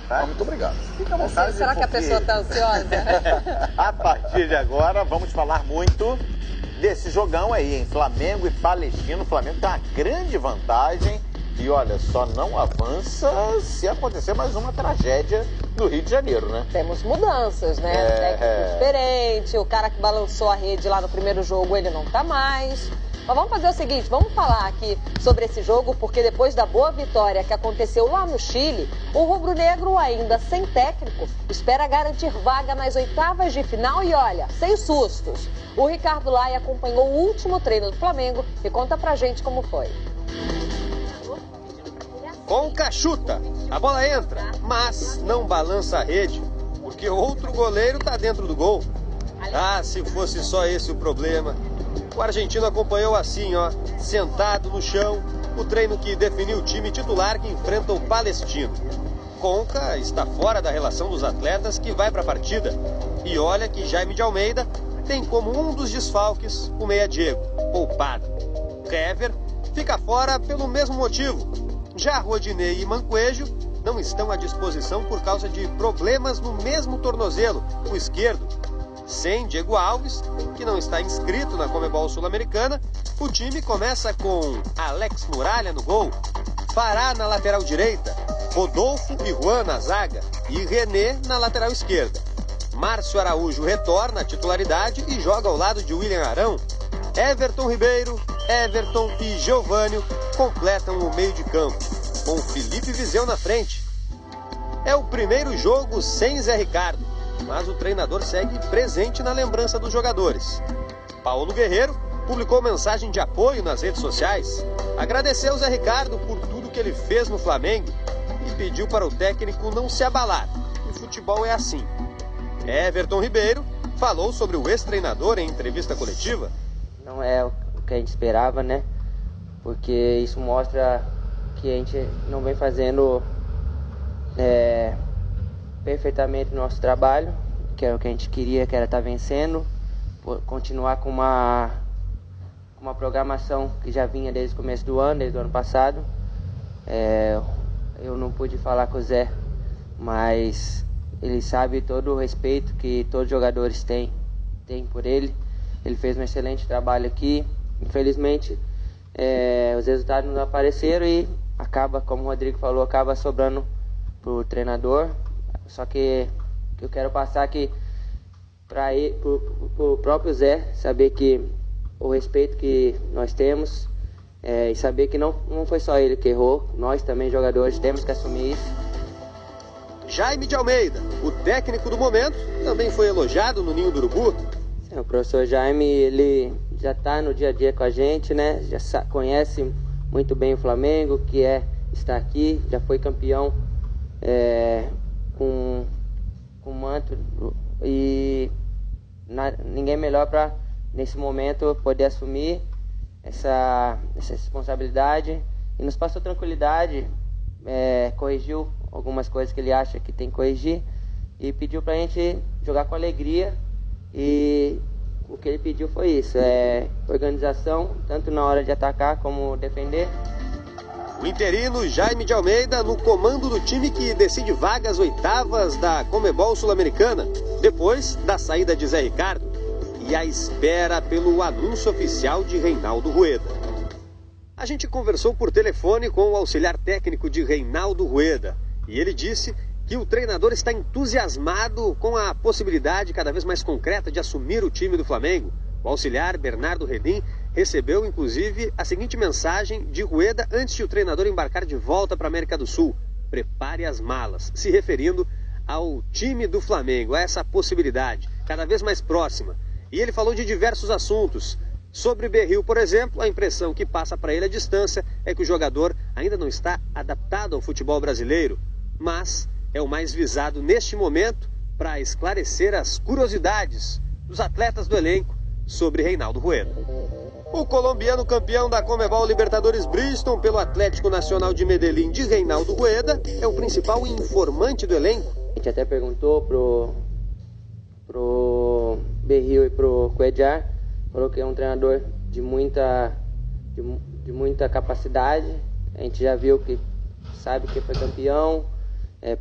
Tá? Muito obrigado. Fica à vontade. Será que a pessoa está ansiosa? A partir de agora, vamos falar muito desse jogão aí, hein? Flamengo e Palestino. O Flamengo tem uma grande vantagem e, olha, só não avança se acontecer mais uma tragédia do Rio de Janeiro, né? Temos mudanças, né? Técnico diferente, o cara que balançou a rede lá no primeiro jogo, ele não tá mais. Mas vamos fazer o seguinte, vamos falar aqui sobre esse jogo, porque depois da boa vitória que aconteceu lá no Chile, o rubro-negro, ainda sem técnico, espera garantir vaga nas oitavas de final e, olha, sem sustos. O Ricardo Laia acompanhou o último treino do Flamengo e conta pra gente como foi. Conca chuta, a bola entra, mas não balança a rede, porque outro goleiro tá dentro do gol. Ah, se fosse só esse o problema. O argentino acompanhou assim, ó, sentado no chão, o treino que definiu o time titular que enfrenta o Palestino. Conca está fora da relação dos atletas que vai para a partida. E olha que Jaime de Almeida tem como um dos desfalques o meia Diego, poupado. Hever fica fora pelo mesmo motivo. Já Rodinei e Mancoejo não estão à disposição por causa de problemas no mesmo tornozelo, o esquerdo. Sem Diego Alves, que não está inscrito na Conmebol Sul-Americana, o time começa com Alex Muralha no gol, Pará na lateral direita, Rodolfo e Juan na zaga e René na lateral esquerda. Márcio Araújo retorna à titularidade e joga ao lado de William Arão. Everton Ribeiro, Everton e Geovânio completam o meio de campo, com Felipe Viseu na frente. É o primeiro jogo sem Zé Ricardo, mas o treinador segue presente na lembrança dos jogadores. Paulo Guerreiro publicou mensagem de apoio nas redes sociais, agradeceu Zé Ricardo por tudo que ele fez no Flamengo e pediu para o técnico não se abalar. O futebol é assim. Everton Ribeiro falou sobre o ex-treinador em entrevista coletiva. Não é o que a gente esperava, né? Porque isso mostra que a gente não vem fazendo perfeitamente o nosso trabalho, que era o que a gente queria, que era estar vencendo, continuar com uma programação que já vinha desde o começo do ano, desde o ano passado. Eu não pude falar com o Zé, mas ele sabe todo o respeito que todos os jogadores têm por ele. Ele fez um excelente trabalho aqui. Infelizmente, os resultados não apareceram e acaba, como o Rodrigo falou, acaba sobrando para o treinador. Só que eu quero passar aqui para o próprio Zé, saber que o respeito que nós temos e saber que não foi só ele que errou, nós também, jogadores, temos que assumir isso. Jaime de Almeida, o técnico do momento, também foi elogiado no Ninho do Urubu. Sim, o professor Jaime, ele já está no dia a dia com a gente, né? Já conhece muito bem o Flamengo, que está aqui, já foi campeão com manto e ninguém melhor para, nesse momento, poder assumir essa responsabilidade e nos passou tranquilidade, corrigiu algumas coisas que ele acha que tem que corrigir e pediu para a gente jogar com alegria e o que ele pediu foi isso, organização, tanto na hora de atacar como defender. O interino Jaime de Almeida no comando do time que decide vagas oitavas da Conmebol Sul-Americana, depois da saída de Zé Ricardo e a espera pelo anúncio oficial de Reinaldo Rueda. A gente conversou por telefone com o auxiliar técnico de Reinaldo Rueda e ele disse que o treinador está entusiasmado com a possibilidade cada vez mais concreta de assumir o time do Flamengo. O auxiliar Bernardo Redim recebeu, inclusive, a seguinte mensagem de Rueda antes de o treinador embarcar de volta para a América do Sul. Prepare as malas, se referindo ao time do Flamengo, a essa possibilidade, cada vez mais próxima. E ele falou de diversos assuntos. Sobre Berril, por exemplo, a impressão que passa para ele à distância é que o jogador ainda não está adaptado ao futebol brasileiro, mas é o mais visado neste momento para esclarecer as curiosidades dos atletas do elenco sobre Reinaldo Rueda. O colombiano campeão da Conmebol Libertadores Bridgestone pelo Atlético Nacional de Medellín de Reinaldo Rueda é o principal informante do elenco. A gente até perguntou pro Berril e pro Cuellar, falou que é um treinador de muita capacidade. A gente já viu que sabe que foi campeão,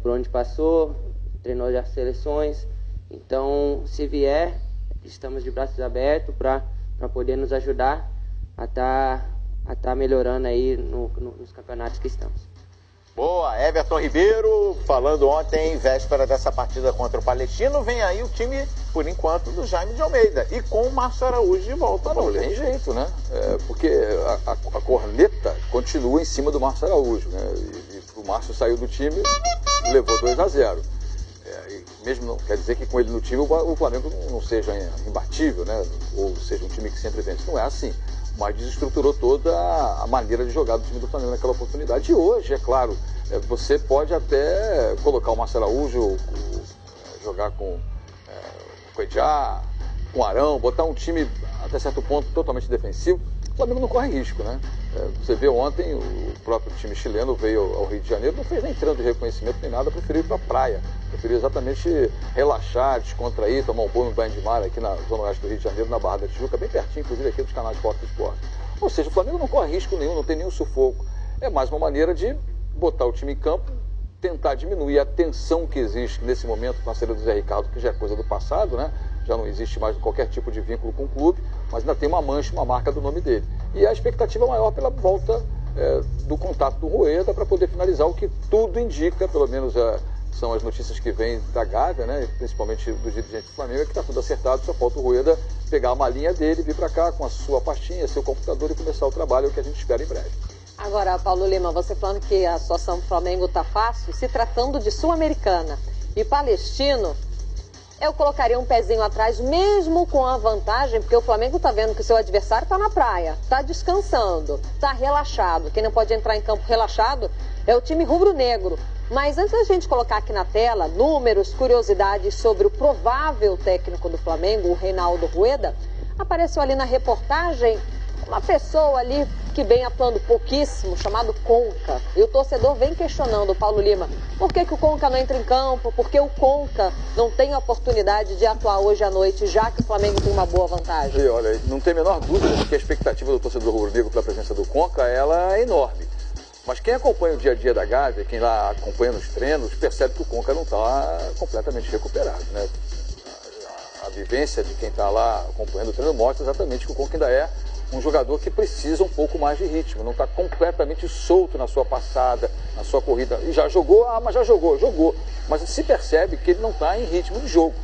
por onde passou, treinou já seleções. Então, se vier, estamos de braços abertos para poder nos ajudar a tá melhorando aí nos campeonatos que estamos. Boa, Everton Ribeiro, falando ontem, véspera dessa partida contra o Palestino, vem aí o time, por enquanto, do Jaime de Almeida. E com o Márcio Araújo de volta. Não tem jeito, né? Porque a corneta continua em cima do Márcio Araújo, né? E o Márcio saiu do time e levou 2-0. Mesmo não quer dizer que com ele no time o Flamengo não seja imbatível, né? Ou seja um time que sempre vence. Não é assim. Mas desestruturou toda a maneira de jogar do time do Flamengo naquela oportunidade. E hoje, é claro, você pode até colocar o Márcio Araújo, jogar com o Edjá, com o Arão, botar um time até certo ponto totalmente defensivo. O Flamengo não corre risco, né? Você vê ontem, o próprio time chileno veio ao Rio de Janeiro, não fez nem treino de reconhecimento nem nada, preferiu ir para a praia. Preferiu exatamente relaxar, descontrair, tomar um bom banho de mar aqui na zona oeste do Rio de Janeiro, na Barra da Tijuca, bem pertinho, inclusive aqui dos canais de Fox Esporte. Ou seja, o Flamengo não corre risco nenhum, não tem nenhum sufoco. É mais uma maneira de botar o time em campo, tentar diminuir a tensão que existe nesse momento com a saída do Zé Ricardo, que já é coisa do passado, né? Já não existe mais qualquer tipo de vínculo com o clube, mas ainda tem uma mancha, uma marca do nome dele. E a expectativa maior pela volta do contato do Rueda para poder finalizar o que tudo indica, pelo menos são as notícias que vêm da Gávea, né, principalmente dos dirigentes do Flamengo, é que está tudo acertado, só falta o Rueda pegar a malinha dele, vir para cá com a sua pastinha, seu computador e começar o trabalho, é o que a gente espera em breve. Agora, Paulo Lima, você falando que a situação do Flamengo está fácil, se tratando de Sul-Americana e Palestino, eu colocaria um pezinho atrás, mesmo com a vantagem, porque o Flamengo está vendo que o seu adversário está na praia, está descansando, está relaxado. Quem não pode entrar em campo relaxado é o time rubro-negro. Mas antes da gente colocar aqui na tela números, curiosidades sobre o provável técnico do Flamengo, o Reinaldo Rueda, apareceu ali na reportagem uma pessoa ali que vem atuando pouquíssimo, chamado Conca. E o torcedor vem questionando o Paulo Lima. Por que o Conca não entra em campo? Por que o Conca não tem a oportunidade de atuar hoje à noite, já que o Flamengo tem uma boa vantagem? E olha, não tem a menor dúvida de que a expectativa do torcedor rubro-negro pela presença do Conca, ela é enorme. Mas quem acompanha o dia a dia da Gávea, quem lá acompanha nos treinos, percebe que o Conca não está completamente recuperado, né? A vivência de quem está lá acompanhando o treino mostra exatamente que o Conca ainda é um jogador que precisa um pouco mais de ritmo, não está completamente solto na sua passada, na sua corrida. E já jogou, mas já jogou. Mas se percebe que ele não está em ritmo de jogo.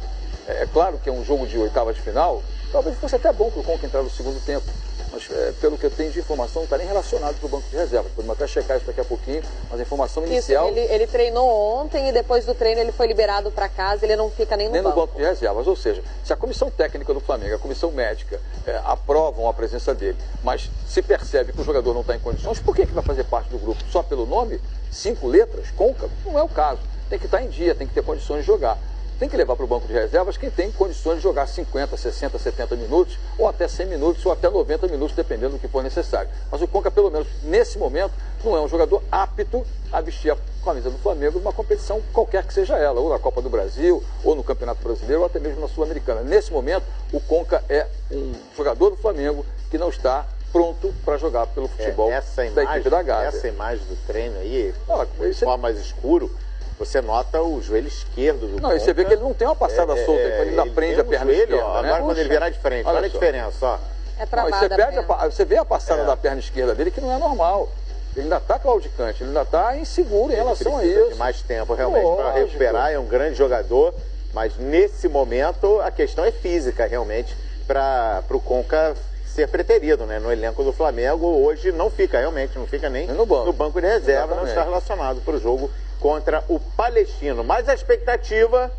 É claro que é um jogo de oitava de final, talvez fosse até bom para o Conca entrar no segundo tempo. Mas pelo que eu tenho de informação, não está nem relacionado para o banco de reservas. Podemos até checar isso daqui a pouquinho, mas a informação inicial... Isso, ele treinou ontem e depois do treino ele foi liberado para casa, ele não fica nem no banco de reservas. Ou seja, se a comissão técnica do Flamengo, a comissão médica, aprovam a presença dele, mas se percebe que o jogador não está em condições, por que vai fazer parte do grupo? Só pelo nome? 5 letras? Conca? Não é o caso. Tem que estar em dia, tem que ter condições de jogar. Tem que levar para o banco de reservas quem tem condições de jogar 50, 60, 70 minutos, ou até 100 minutos, ou até 90 minutos, dependendo do que for necessário. Mas o Conca, pelo menos nesse momento, não é um jogador apto a vestir a camisa do Flamengo numa competição qualquer que seja ela, ou na Copa do Brasil, ou no Campeonato Brasileiro, ou até mesmo na Sul-Americana. Nesse momento, o Conca é um jogador do Flamengo que não está pronto para jogar pelo futebol da equipe da Gávea. Essa imagem do treino aí, de forma mais escuro, você nota o joelho esquerdo do Conca. E você vê que ele não tem uma passada solta, quando ele ainda prende a perna esquerda. Agora quando ele virar de frente, olha a diferença, ó. É travada você vê a passada da perna esquerda dele que não é normal. Ele ainda está claudicante, ele ainda está inseguro em relação a isso. De mais tempo realmente para recuperar, é um grande jogador, mas nesse momento a questão é física realmente para o Conca ser preterido, né? No elenco do Flamengo hoje não fica realmente, não fica nem no banco de reserva, não está relacionado para o jogo contra o Palestino. Mas a expectativa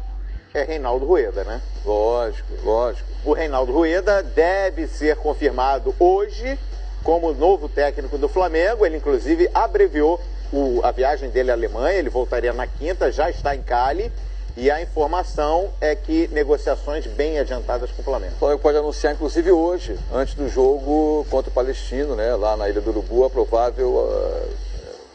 é Reinaldo Rueda, né? Lógico. O Reinaldo Rueda deve ser confirmado hoje como novo técnico do Flamengo. Ele, inclusive, abreviou a viagem dele à Alemanha. Ele voltaria na quinta, já está em Cali. E a informação é que negociações bem adiantadas com o Flamengo. O Flamengo pode anunciar, inclusive, hoje, antes do jogo contra o Palestino, né, lá na Ilha do Urubu, a provável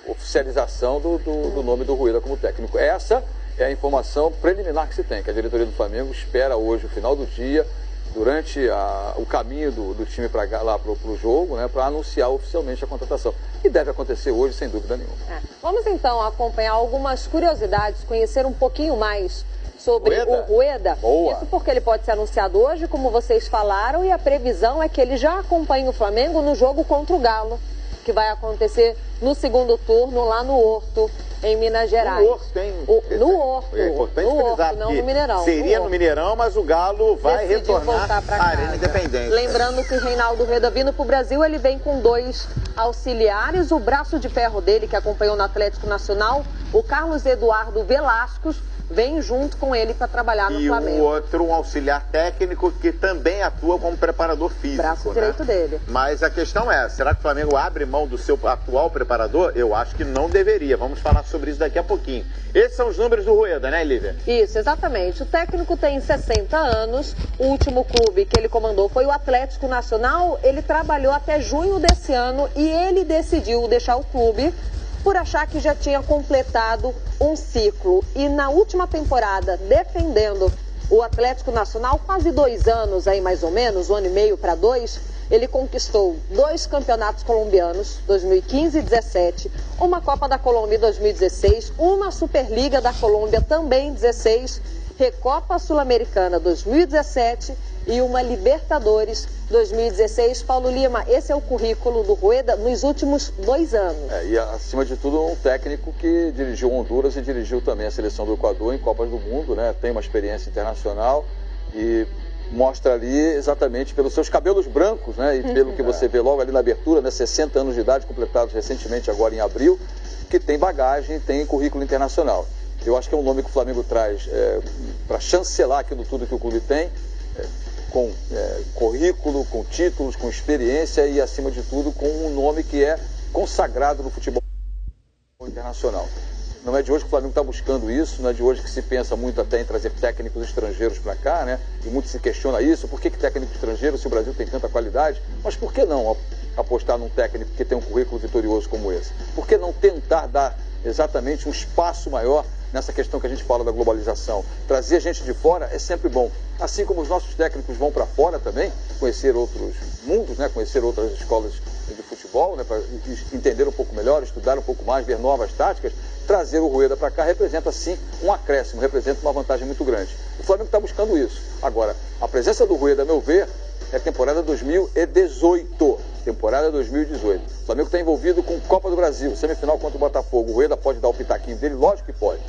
oficialização do nome do Rueda como técnico. Essa é a informação preliminar que se tem, que a diretoria do Flamengo espera hoje, no final do dia, durante o caminho do time lá para o jogo, né, para anunciar oficialmente a contratação. E deve acontecer hoje, sem dúvida nenhuma. Vamos então acompanhar algumas curiosidades, conhecer um pouquinho mais sobre o Rueda. Boa. Isso porque ele pode ser anunciado hoje, como vocês falaram, e a previsão é que ele já acompanhe o Flamengo no jogo contra o Galo, que vai acontecer no segundo turno lá no Horto, em Minas Gerais. No Horto, hein? No Horto. É importante no frisar, Horto, não no Mineirão. Seria no Mineirão, mas o Galo vai decidiu retornar voltar pra à casa. Arena Independência. Lembrando que Reinaldo Rueda, vindo para o Brasil, ele vem com 2 auxiliares. O braço de ferro dele, que acompanhou no Atlético Nacional, o Carlos Eduardo Velascos, vem junto com ele para trabalhar no Flamengo. E o outro, um auxiliar técnico que também atua como preparador físico. Braço direito dele. Mas a questão é, será que o Flamengo abre mão do seu atual preparador? Eu acho que não deveria. Vamos falar sobre isso daqui a pouquinho. Esses são os números do Rueda, né, Lívia? Isso, exatamente. O técnico tem 60 anos. O último clube que ele comandou foi o Atlético Nacional. Ele trabalhou até junho desse ano e ele decidiu deixar o clube por achar que já tinha completado um ciclo. E na última temporada, defendendo o Atlético Nacional, quase 2 anos aí mais ou menos, 1 ano e meio para 2, ele conquistou 2 campeonatos colombianos, 2015 e 2017, uma Copa da Colômbia em 2016, uma Superliga da Colômbia também em 2016, Recopa Sul-Americana 2017 e uma Libertadores 2016. Paulo Lima, esse é o currículo do Rueda nos últimos 2 anos. E acima de tudo, um técnico que dirigiu Honduras e dirigiu também a seleção do Equador em Copas do Mundo, né? Tem uma experiência internacional e mostra ali exatamente pelos seus cabelos brancos, né? E pelo que você vê logo ali na abertura, né? 60 anos de idade, completados recentemente agora em abril, que tem bagagem, tem currículo internacional. Eu acho que é um nome que o Flamengo traz para chancelar aquilo tudo que o clube tem, com currículo, com títulos, com experiência e, acima de tudo, com um nome que é consagrado no futebol internacional. Não é de hoje que o Flamengo está buscando isso, não é de hoje que se pensa muito até em trazer técnicos estrangeiros para cá, né? E muito se questiona isso, por que técnico estrangeiro se o Brasil tem tanta qualidade? Mas por que não apostar num técnico que tem um currículo vitorioso como esse? Por que não tentar dar exatamente um espaço maior nessa questão que a gente fala da globalização? Trazer gente de fora é sempre bom. Assim como os nossos técnicos vão para fora também, conhecer outros mundos, né? Conhecer outras escolas de futebol, né? Para entender um pouco melhor, estudar um pouco mais, ver novas táticas. Trazer o Rueda para cá representa, sim, um acréscimo, representa uma vantagem muito grande. O Flamengo está buscando isso. Agora, a presença do Rueda, a meu ver, é temporada 2018. Temporada 2018. O Flamengo está envolvido com Copa do Brasil, semifinal contra o Botafogo. O Rueda pode dar o pitaquinho dele? Lógico que pode.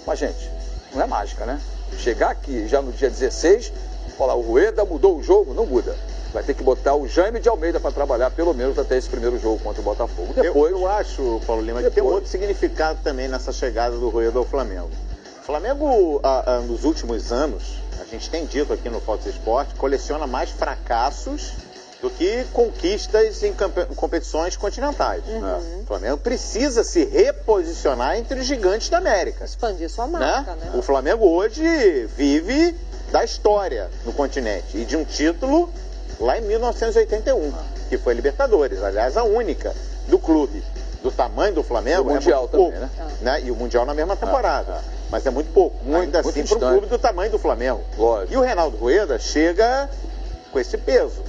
Mas, gente, não é mágica, né? Chegar aqui já no dia 16, falar, o Rueda mudou o jogo? Não muda. Vai ter que botar o Jaime de Almeida para trabalhar pelo menos até esse primeiro jogo contra o Botafogo. Depois, eu acho, Paulo Lima, que tem um outro significado também nessa chegada do Rueda ao Flamengo. O Flamengo, nos últimos anos, a gente tem dito aqui no Fox Esporte, coleciona mais fracassos do que conquistas em competições continentais. O Flamengo precisa se reposicionar entre os gigantes da América. Expandir sua marca, né? O Flamengo hoje vive da história no continente e de um título lá em 1981, que foi Libertadores, aliás, a única do clube. Do tamanho do Flamengo, o Mundial também, pouco, né? E o Mundial na mesma temporada. Mas é muito pouco, ainda assim, para um clube do tamanho do Flamengo. Lógico. E o Reinaldo Rueda chega com esse peso.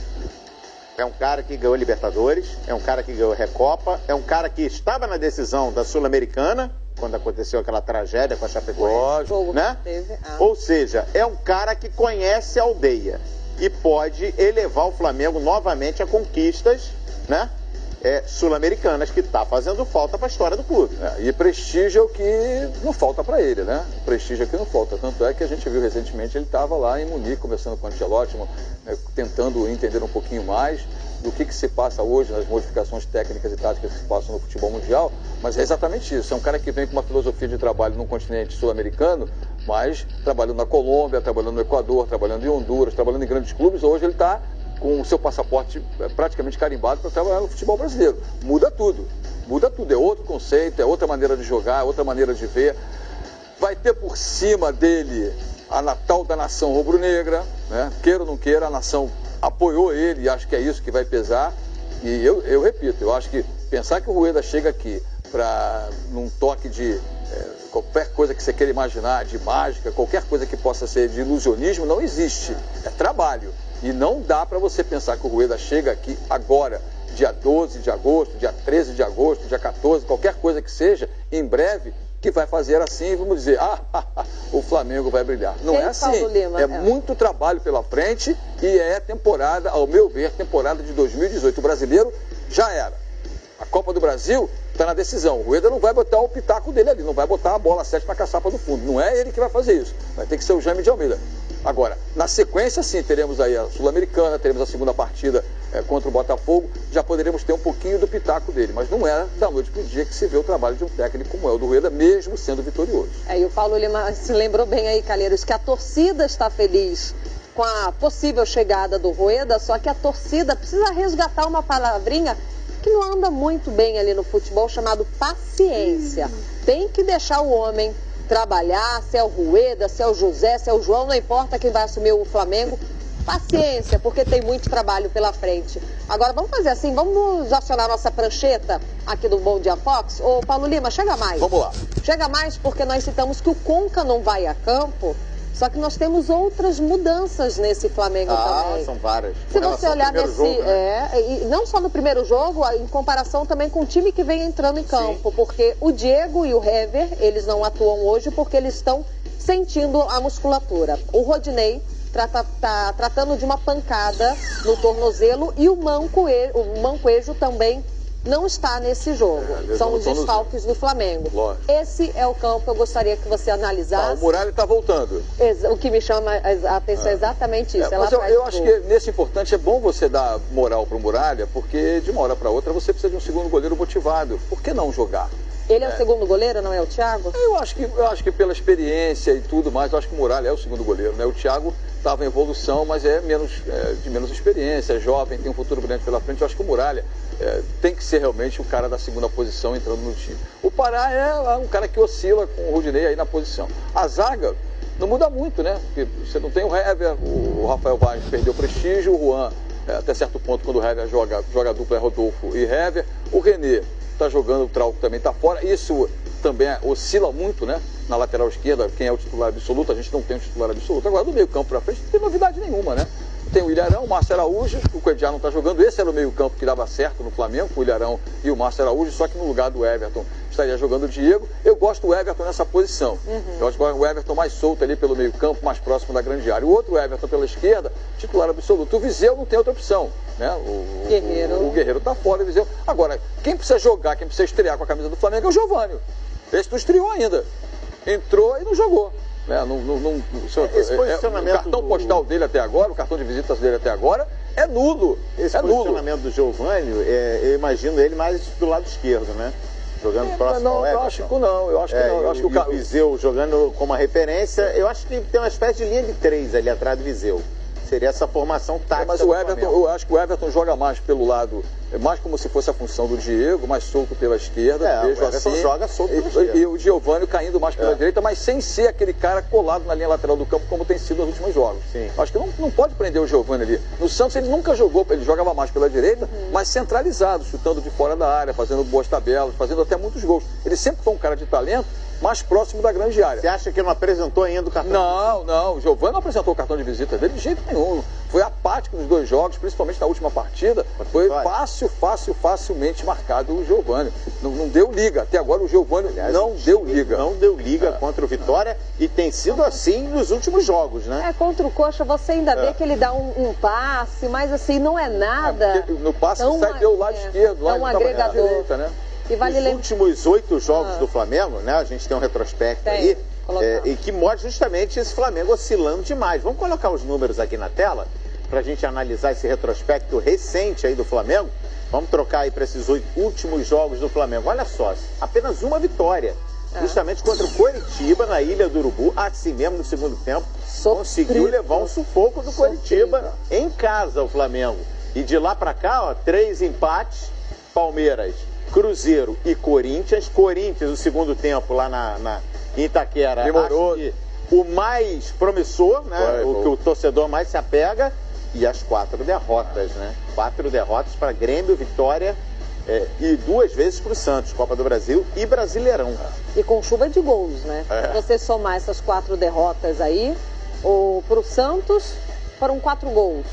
É um cara que ganhou Libertadores, é um cara que ganhou Recopa, é um cara que estava na decisão da Sul-Americana, quando aconteceu aquela tragédia com a Chapecoense, né? Ou seja, é um cara que conhece a aldeia e pode elevar o Flamengo novamente a conquistas, né? Sul-americanas, que está fazendo falta para a história do clube. E prestígio é o que não falta para ele, né? Prestígio é o que não falta. Tanto é que a gente viu recentemente, ele estava lá em Munique, conversando com o Ancelotti, tentando entender um pouquinho mais do que se passa hoje nas modificações técnicas e táticas que se passam no futebol mundial, mas é exatamente isso. É um cara que vem com uma filosofia de trabalho no continente sul-americano, mas trabalhando na Colômbia, trabalhando no Equador, trabalhando em Honduras, trabalhando em grandes clubes. Hoje ele está com o seu passaporte praticamente carimbado para trabalhar no futebol brasileiro. Muda tudo, é outro conceito, é outra maneira de jogar, é outra maneira de ver. Vai ter por cima dele a tal da nação rubro-negra, né? Queira ou não queira, a nação apoiou ele e acho que é isso que vai pesar. E eu repito, eu acho que pensar que o Rueda chega aqui para num toque de qualquer coisa que você queira imaginar, de mágica, qualquer coisa que possa ser de ilusionismo, não existe. É trabalho. E não dá para você pensar que o Rueda chega aqui agora, dia 12 de agosto, dia 13 de agosto, dia 14, qualquer coisa que seja, em breve, que vai fazer assim, vamos dizer, o Flamengo vai brilhar. Não é assim, é muito trabalho pela frente e é temporada, ao meu ver, temporada de 2018. O brasileiro já era. A Copa do Brasil está na decisão. O Rueda não vai botar o pitaco dele ali, não vai botar a bola 7 na caçapa do fundo. Não é ele que vai fazer isso. Vai ter que ser o Jaime de Almeida. Agora, na sequência, sim, teremos aí a Sul-Americana, teremos a segunda partida contra o Botafogo, já poderemos ter um pouquinho do pitaco dele, mas não é da noite para o dia que se vê o trabalho de um técnico como é o do Rueda, mesmo sendo vitorioso. E o Paulo Lima se lembrou bem aí, Calheiros, que a torcida está feliz com a possível chegada do Rueda, só que a torcida precisa resgatar uma palavrinha que não anda muito bem ali no futebol, chamado paciência. Tem que deixar o homem trabalhar, se é o Rueda, se é o José, se é o João, não importa quem vai assumir o Flamengo. Paciência, porque tem muito trabalho pela frente. Agora, vamos fazer assim, vamos acionar nossa prancheta aqui do Bom Dia Fox. Ô, Paulo Lima, chega mais. Vamos lá. Chega mais porque nós citamos que o Conca não vai a campo, só que nós temos outras mudanças nesse Flamengo também. São várias. Se você olhar nesse... Jogo, né? E não só no primeiro jogo, em comparação também com o time que vem entrando em campo, porque o Diego e o Hever, eles não atuam hoje porque eles estão sentindo a musculatura. O Rodinei está tratando de uma pancada no tornozelo e o Mancoejo também não está nesse jogo. São os desfalques do Flamengo. Lógico. Esse é o campo que eu gostaria que você analisasse. O Muralha está voltando. O que me chama a atenção é exatamente isso. Mas eu acho que nesse importante é bom você dar moral para o Muralha, porque de uma hora para outra você precisa de um segundo goleiro motivado. Por que não jogar? Ele é o segundo goleiro, não é o Thiago? Eu acho que pela experiência e tudo mais, eu acho que o Muralha é o segundo goleiro, né? O Thiago estava em evolução, mas de menos experiência, é jovem, tem um futuro brilhante pela frente. Eu acho que o Muralha tem que ser realmente o cara da segunda posição entrando no time. O Pará é um cara que oscila com o Rodinei aí na posição. A zaga não muda muito, né? Porque você não tem o Hever, o Rafael Vaz perdeu prestígio, o Juan, até certo ponto, quando o Hever joga a dupla é Rodolfo e Hever. O René está jogando, o Trauco também está fora. Isso também oscila muito, né? Na lateral esquerda, quem é o titular absoluto, a gente não tem um titular absoluto. Agora, do meio campo para frente, não tem novidade nenhuma, né? Tem o Ilharão, o Márcio Araújo, o Coediá não está jogando. Esse era o meio campo que dava certo no Flamengo, o Ilharão e o Márcio Araújo, só que no lugar do Everton estaria jogando o Diego. Eu gosto do Everton nessa posição. Eu acho que o Everton mais solto ali pelo meio campo, mais próximo da grande área. O outro Everton pela esquerda, titular absoluto. O Viseu não tem outra opção, né? O Guerreiro está fora, o Viseu. Agora, quem precisa jogar, quem precisa estrear com a camisa do Flamengo é o Giovânio. Esse não estreou ainda. Entrou e não jogou. Esse posicionamento o cartão postal dele até agora, o cartão de visitas dele até agora é nulo. Esse posicionamento do Giovânio, eu imagino ele mais do lado esquerdo, né? Jogando próximo ao Everton. Eu acho que não. Eu acho que o Viseu jogando como uma referência, eu acho que tem uma espécie de linha de 3 ali atrás do Viseu. Seria essa formação tática. Mas o Everton, eu acho que o Everton joga mais pelo lado, mais como se fosse a função do Diego, mais solto pela esquerda. O Everton joga solto pela esquerda. E o Giovânio caindo mais pela direita, mas sem ser aquele cara colado na linha lateral do campo, como tem sido nos últimos jogos. Sim. Acho que não pode prender o Giovânio ali. No Santos ele nunca jogou, ele jogava mais pela direita, mas centralizado, chutando de fora da área, fazendo boas tabelas, fazendo até muitos gols. Ele sempre foi um cara de talento, mais próximo da grande área. Você acha que ele não apresentou ainda o cartão? Não. O Giovânio não apresentou o cartão de visita dele de jeito nenhum. Foi apático nos dois jogos, principalmente na última partida. Foi facilmente marcado o Giovânio. Não deu liga. Até agora o Giovânio não deu liga. Não deu liga contra o Vitória e tem sido assim nos últimos jogos, né? Contra o Coxa você ainda vê que ele dá um passe, mas assim, não é nada. No passe sai pelo lado esquerdo, lá um agregador. Direita, né? E vale Os últimos 8 jogos do Flamengo, né? A gente tem um retrospecto aí, e que mostra justamente esse Flamengo oscilando demais. Vamos colocar os números aqui na tela, para a gente analisar esse retrospecto recente aí do Flamengo. Vamos trocar aí para esses 8 últimos jogos do Flamengo. Olha só, apenas uma vitória. Justamente contra o Coritiba, na Ilha do Urubu, assim mesmo no segundo tempo. Conseguiu levar um sufoco do Coritiba em casa, o Flamengo. E de lá para cá, 3 empates, Palmeiras, Cruzeiro e Corinthians. Corinthians, o segundo tempo lá em Itaquera, demorou. Acho que o mais promissor, né? O que o torcedor mais se apega. E as 4 derrotas, né? 4 derrotas para Grêmio, Vitória e 2 vezes para o Santos, Copa do Brasil e Brasileirão. E com chuva de gols, né? Você somar essas 4 derrotas aí, para o Santos, foram 4 gols.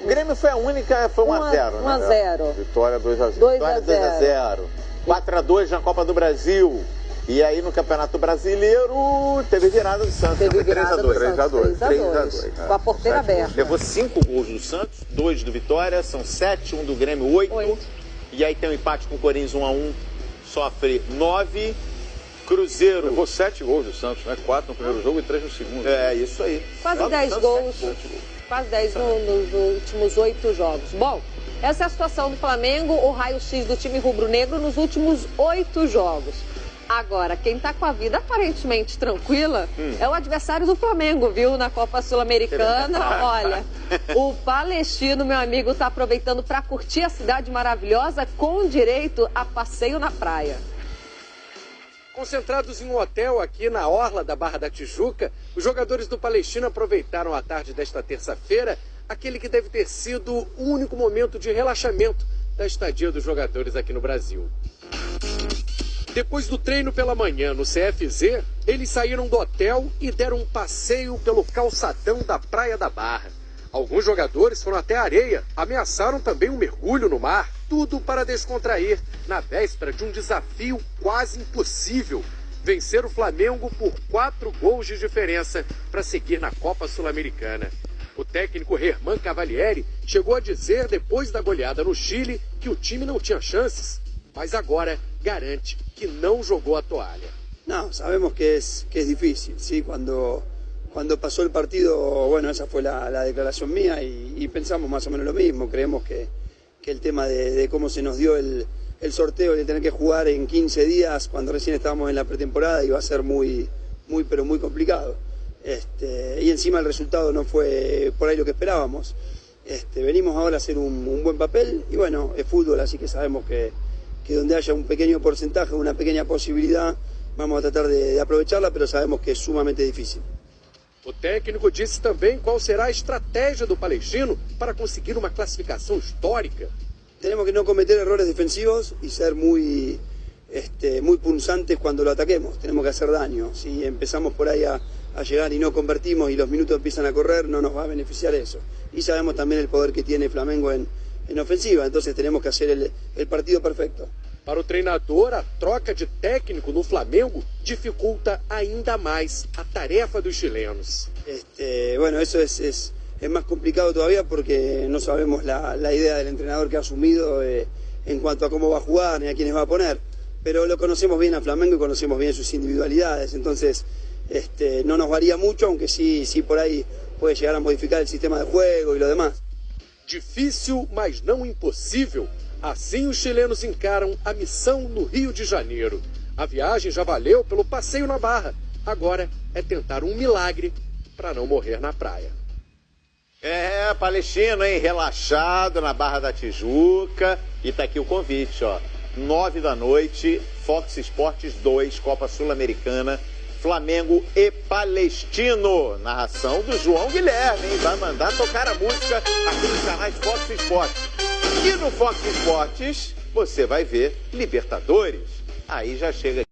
O Grêmio foi a única, foi 1-0, né? 1-0. Vitória 2-0. Vitória 2-0. 4-2 na Copa do Brasil. E aí no Campeonato Brasileiro teve virada do Santos. Teve virada do Santos, 3-2. Com a porteira aberta. Levou 5 gols do Santos, 2 do Vitória, são 7, 1 do Grêmio, 8. E aí tem um empate com o Corinthians 1-1, sofre 9. Cruzeiro. Levou 7 gols do Santos, né? 4 no primeiro jogo e 3 no segundo. É, isso aí. Quase 10 gols. Quase 10 nos últimos 8 jogos. Bom, essa é a situação do Flamengo, o raio-x do time rubro-negro nos últimos 8 jogos. Agora, quem tá com a vida aparentemente tranquila é o adversário do Flamengo, viu? Na Copa Sul-Americana. Olha, o Palestino, meu amigo, tá aproveitando para curtir a cidade maravilhosa com direito a passeio na praia. Concentrados em um hotel aqui na orla da Barra da Tijuca, os jogadores do Palestino aproveitaram a tarde desta terça-feira, aquele que deve ter sido o único momento de relaxamento da estadia dos jogadores aqui no Brasil. Depois do treino pela manhã no CFZ, eles saíram do hotel e deram um passeio pelo calçadão da Praia da Barra. Alguns jogadores foram até a areia, ameaçaram também um mergulho no mar, tudo para descontrair, na véspera de um desafio quase impossível, vencer o Flamengo por 4 gols de diferença para seguir na Copa Sul-Americana. O técnico Herman Cavalieri chegou a dizer, depois da goleada no Chile, que o time não tinha chances, mas agora garante que não jogou a toalha. No, sabemos que es difícil, ¿sí? Cuando pasó el partido, bueno, esa fue la declaración mía y pensamos más o menos lo mismo. Creemos que el tema de cómo se nos dio el sorteo de tener que jugar en 15 días cuando recién estábamos en la pretemporada iba a ser muy complicado. Y encima el resultado no fue por ahí lo que esperábamos. Venimos ahora a hacer un buen papel y bueno, es fútbol, así que sabemos que donde haya un pequeño porcentaje, una pequeña posibilidad, vamos a tratar de aprovecharla, pero sabemos que es sumamente difícil. O técnico disse também qual será a estratégia do Palestino para conseguir uma classificação histórica. Tenemos que no cometer errores defensivos y ser muy punzantes cuando lo ataquemos. Tenemos que hacer daño. Si empezamos por ahí a llegar y no convertimos y los minutos empiezan a correr, no nos va a beneficiar eso. Y sabemos también el poder que tiene Flamengo en ofensiva, entonces tenemos que hacer el partido perfecto. Para o treinador, a troca de técnico no Flamengo dificulta ainda mais a tarefa dos chilenos. Bueno, eso es más complicado todavía porque no sabemos la idea del entrenador que ha asumido en cuanto a cómo va a jugar ni a quiénes va a poner. Pero lo conocemos bien a Flamengo y conocemos bien sus individualidades, entonces no nos varía mucho, aunque sí por ahí puede llegar a modificar el sistema de juego y lo demás. Difícil, mas não impossível. Assim os chilenos encaram a missão no Rio de Janeiro. A viagem já valeu pelo passeio na Barra. Agora é tentar um milagre para não morrer na praia. Palestino, hein? Relaxado na Barra da Tijuca. E tá aqui o convite, ó. 9 da noite, Fox Sports 2, Copa Sul-Americana, Flamengo e Palestino. Narração do João Guilherme, hein? Vai mandar tocar a música aqui nos canais Fox Sports. E no Fox Sports você vai ver Libertadores. Aí já chega